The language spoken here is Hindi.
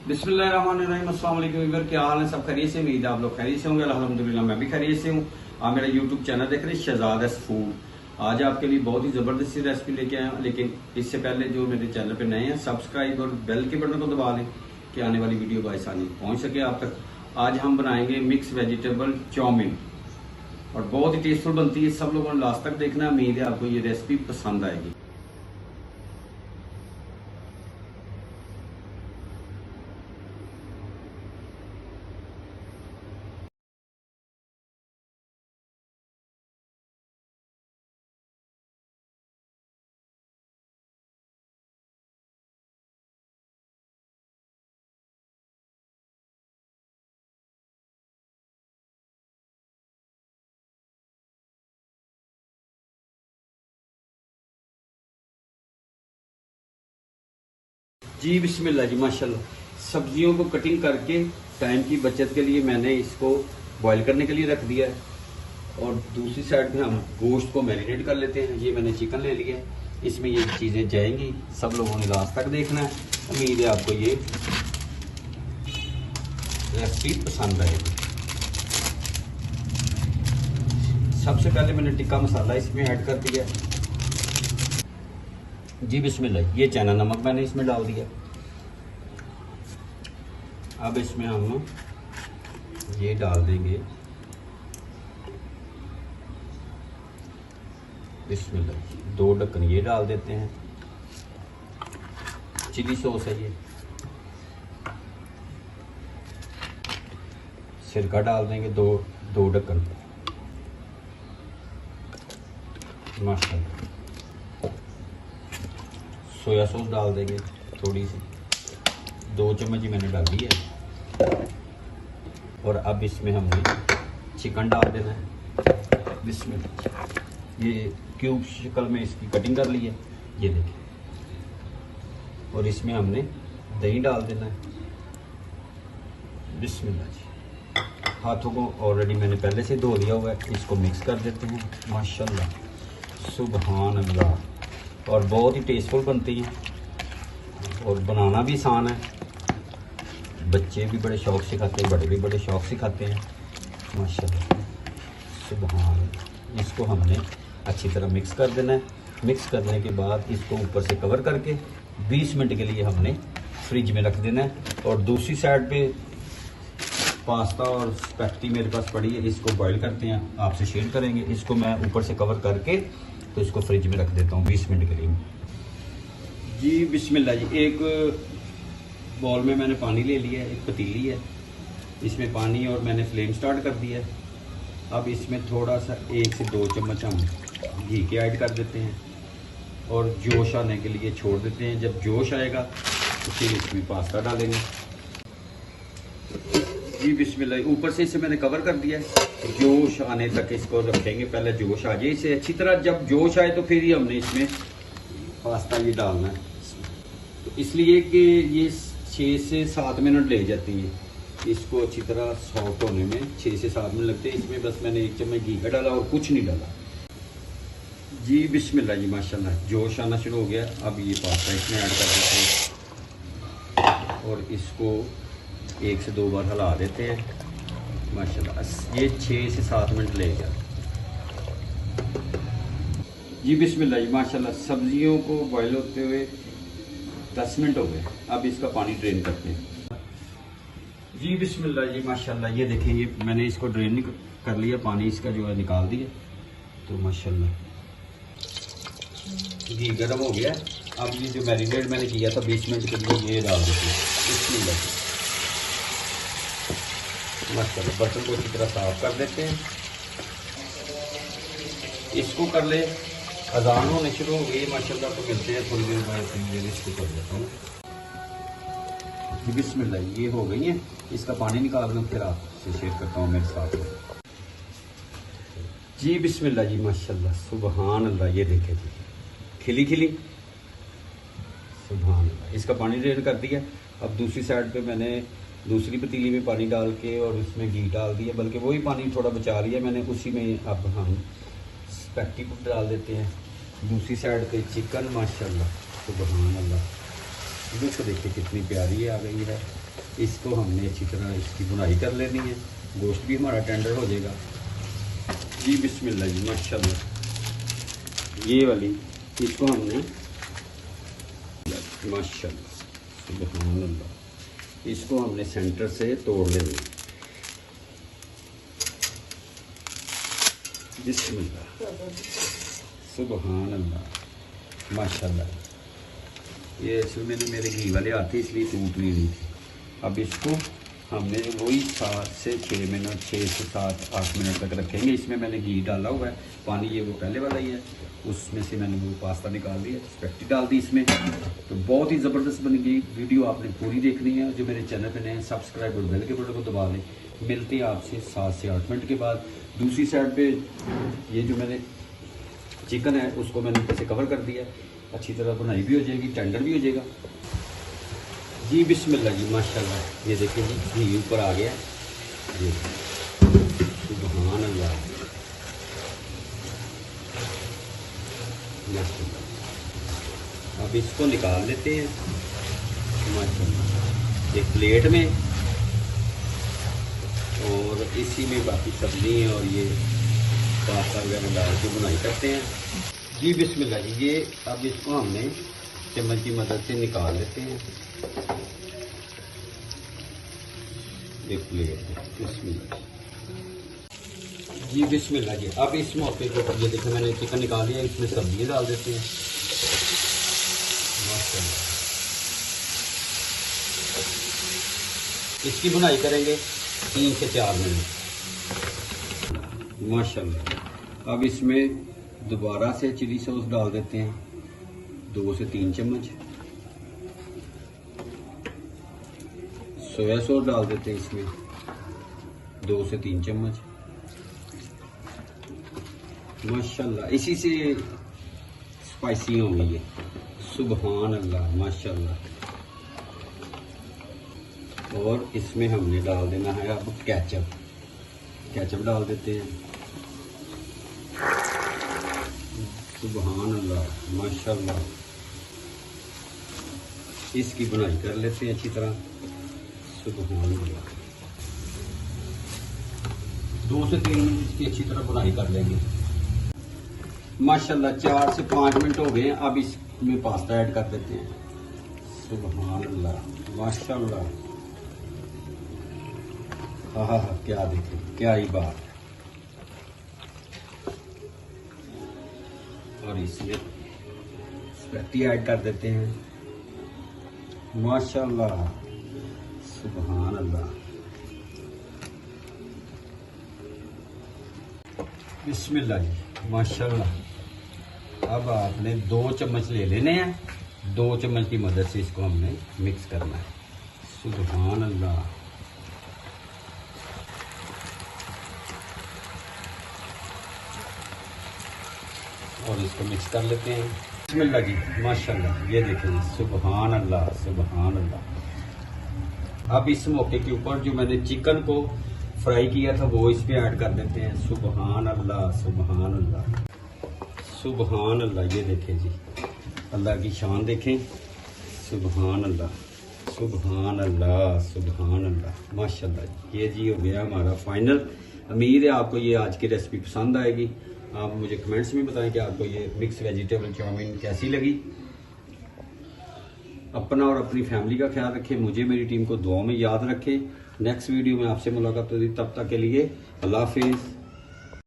बिस्मिल्लाहिर्रहमानिर्रहीम। अस्सलाम वालेकुम व्यूअर, क्या हाल है? सब खैरियत से? उम्मीद है आप लोग खैरियत से होंगे। अल्हम्दुलिल्लाह मैं भी खैरियत से हूँ। आप मेरा यूट्यूब चैनल देख रहे हैं शहजाद फूड। आज आपके लिए बहुत ही जबरदस्त सी रेसिपी लेके आया हूँ, लेकिन इससे पहले जो मेरे चैनल पे नए हैं सब्सक्राइब और बेल के बटन को दबा लें कि आने वाली वीडियो बासानी पहुंच सके आप तक। आज हम बनाएंगे मिक्स वेजिटेबल चाउमीन और बहुत ही टेस्टफुल बनती है। सब लोगों ने लास्ट तक देखना। उम्मीद है आपको ये रेसिपी पसंद आएगी। जी बिस्मिल्लाह जी माशाल्लाह। सब्जियों को कटिंग करके टाइम की बचत के लिए मैंने इसको बॉईल करने के लिए रख दिया है। और दूसरी साइड में हम गोश्त को मैरिनेट कर लेते हैं। ये मैंने चिकन ले लिया है, इसमें ये चीज़ें जाएंगी। सब लोगों ने लास्ट तक देखना है। उम्मीद है आपको ये रेसिपी पसंद आएगी। सबसे पहले मैंने टिक्का मसाला इसमें ऐड कर दिया है। जी बिस्मिल्लाह। ये चना नमक मैंने इसमें डाल दिया। अब इसमें हम ये डाल देंगे बिस्मिल्लाह। 2 ढक्कन ये डाल देते हैं। चिली सॉस है ये। सिरका डाल देंगे 2 ढक्कन माशाल्लाह। सोया सॉस डाल देंगे थोड़ी सी, 2 चम्मच ही मैंने डाली है। और अब इसमें हमने चिकन डाल देना है बिस्मिल्लाह। ये क्यूब शक्ल में इसकी कटिंग कर ली है, ये देखिए। और इसमें हमने दही डाल देना है बिस्मिल्लाह जी। हाथों को ऑलरेडी मैंने पहले से धो दिया हुआ है। इसको मिक्स कर देते हैं माशाल्लाह सुबहान अल्लाह। और बहुत ही टेस्टफुल बनती है और बनाना भी आसान है। बच्चे भी बड़े शौक से खाते हैं, बड़े भी बड़े शौक से खाते हैं माशाल्लाह सुबहान। इसको हमने अच्छी तरह मिक्स कर देना है। मिक्स करने के बाद इसको ऊपर से कवर करके 20 मिनट के लिए हमने फ्रिज में रख देना है। और दूसरी साइड पे पास्ता और स्पैगेटी मेरे पास पड़ी है, इसको बॉईल करते हैं, आपसे शेयर करेंगे। इसको मैं ऊपर से कवर करके तो इसको फ्रिज में रख देता हूँ 20 मिनट के लिए। जी बिस्मिल्लाह जी। एक बॉल में मैंने पानी ले लिया है, एक पतीली है, इसमें पानी और मैंने फ्लेम स्टार्ट कर दिया है। अब इसमें थोड़ा सा 1 से 2 चम्मच हम घी के ऐड कर देते हैं और जोश आने के लिए छोड़ देते हैं। जब जोश आएगा तो फिर इसमें पास्ता डालेंगे। जी बिस्मिल्लाह। ऊपर से इसे मैंने कवर कर दिया है। जोश आने तक इसको रखेंगे, पहले जोश आ जाए इसे अच्छी तरह। जब जोश आए तो फिर ही हमने इसमें पास्ता ये डालना है। तो इसलिए कि ये 6 से 7 मिनट ले जाती है इसको अच्छी तरह सॉफ्ट होने में। 6 से 7 मिनट लगते हैं। इसमें बस मैंने 1 चम्मच घी का डाला और कुछ नहीं डाला। जी बिस्मिल्लाह जी माशाल्लाह। जोश आना शुरू हो गया। अब ये पास्ता इसमें ऐड कर देते हैं और इसको 1 से 2 बार हिला देते हैं माशाल्लाह। ये 6 से 7 मिनट लेगा। जी बिस्मिल्लाह जी माशाल्लाह। सब्जियों को बॉईल होते हुए 10 मिनट हो गए। अब इसका पानी ड्रेन करते हैं। जी बिस्मिल्लाह जी माशाल्लाह। ये देखें, ये मैंने इसको ड्रेन कर लिया, पानी इसका जो है निकाल दिया। तो माशाल्लाह घी गर्म हो गया। अब ये जो मैरिनेट मैंने किया था 20 मिनट के लिए, ये डाल देते हैं बिस्मिल्लाह। माशाल्लाह बर्तन को अच्छी तरह साफ कर देते हैं। इसको कर ले, अजान होने शुरू हो गई माशाल्लाह। तो मिलते हैं थोड़ी देर बाद। इसको कर देता हूँ बिस्मिल्लाह। ये हो गई है, इसका पानी निकाल दूँ फिर आपसे शेयर करता हूँ मेरे साथ। जी बिस्मिल्लाह जी माशाल्लाह सुबहान अल्लाह। ये देखें जी, खिली खिली सुबहान अल्लाह। इसका पानी ड्रेन कर दिया। अब दूसरी साइड पे मैंने दूसरी पतीली में पानी डाल के और उसमें घी डाल दिया, बल्कि वही पानी थोड़ा बचा लिया मैंने। उसी में अब हम स्पैगेटी को डाल देते हैं। दूसरी साइड पे चिकन माशाल्लाह सुबहान अल्लाह। लुक देखिए कितनी प्यारी आ गई है। इसको हमने अच्छी तरह इसकी बुनाई कर लेनी है, गोश्त भी हमारा टेंडर हो जाएगा। जी बिस्मिल्लाह जी, माशाल्लाह। ये वाली इसको हमने माशाल्लाह सुभान अल्लाह, इसको हमने सेंटर से तोड़ लेना। बिस्मिल्लाह सुभान अल्लाह माशाल्लाह। ये इसमें मेरे घी वाले आते इसलिए टूट नहीं रही थी। अब इसको हमने वही 7 से 6 मिनट, 6 से 7, 8 मिनट तक रखेंगे। इसमें मैंने घी डाला हुआ है, पानी ये वो पहले वाला ही है, उसमें से मैंने वो पास्ता निकाल दिया, स्पेगेटी डाल दी इसमें। तो बहुत ही ज़बरदस्त बन गई। वीडियो आपने पूरी देखनी है। जो मेरे चैनल पे नए सब्सक्राइब और बेल के बटन को दबा लें। मिलते हैं आपसे 7 से 8 मिनट के बाद। दूसरी साइड पे ये जो मैंने चिकन है उसको मैंने ऊपर से कवर कर दिया, अच्छी तरह बनाई भी हो जाएगी, टेंडर भी हो जाएगा। जी बिस्मिल्लाह जी माशाल्लाह। ये देखिए जी घी ऊपर आ गया, ये सुभान अल्लाह माशाल्लाह। अब इसको निकाल लेते हैं माशाल्लाह एक प्लेट में, और इसी में बाकी सब्जी और ये पास्ता वगैरह डाल के बुनाई करते हैं। जी बिस्मिल्लाह जी। ये अब इसको हमने चम्मच की मदद से निकाल लेते हैं एक प्लेट। बिस्मिल्लाह जी बिस्मिल्लाह जी। अब इस मौके को ये देखिए मैंने चिकन निकाल लिया, इसमें सब्जियाँ डाल देते हैं माशाल्लाह। इसकी बुनाई करेंगे 3 से 4 मिनट माशाल्लाह। अब इसमें दोबारा से चिली सॉस डाल देते हैं 2 से 3 चम्मच। सोया सॉस डाल देते हैं इसमें 2 से 3 चम्मच माशाल्लाह। इसी से स्पाइसी होंगी ये, सुभान अल्लाह माशाल्लाह। और इसमें हमने डाल देना है अब केचप। केचप डाल देते हैं, सुभान अल्लाह माशाल्लाह। इसकी बुनाई कर लेते हैं अच्छी तरह, सुभान अल्लाह। 2 से 3 मिनट इसकी अच्छी तरह बुनाई कर लेंगे माशाल्लाह। 4 से 5 मिनट हो गए। अब इसमें पास्ता ऐड कर देते हैं, सुभान अल्लाह माशाल्लाह। हाँ, क्या देखें, क्या ही बात है। और इसमें स्पेगेटी ऐड कर देते हैं माशाल्लाह, सुभान अल्लाह। बिस्मिल्लाह जी माशाल्लाह। अब आपने 2 चम्मच ले लेने हैं, 2 चम्मच की मदद से इसको हमने मिक्स करना है, सुभान अल्लाह। और इसको मिक्स कर लेते हैं, बिस्मिल्लाह जी माशाल्लाह। ये देखें, सुभान अल्लाह सुभान अल्लाह। अब इस मौके के ऊपर जो मैंने चिकन को फ्राई किया था वो इस पे ऐड कर देते हैं, सुभान अल्लाह सुभान अल्लाह सुभान अल्लाह। ये देखें जी, अल्लाह की शान देखें, सुभान अल्लाह सुभान अल्लाह सुभान अल्लाह माशाल्लाह। ये जी हो गया हमारा फाइनल। उम्मीद है आपको ये आज की रेसिपी पसंद आएगी। आप मुझे कमेंट्स में बताएं कि आपको ये मिक्स वेजिटेबल चाउमीन कैसी लगी। अपना और अपनी फैमिली का ख्याल रखें, मुझे मेरी टीम को दुआ में याद रखें। नेक्स्ट वीडियो में आपसे मुलाकात होगी, तब तक के लिए अल्लाह हाफिज़।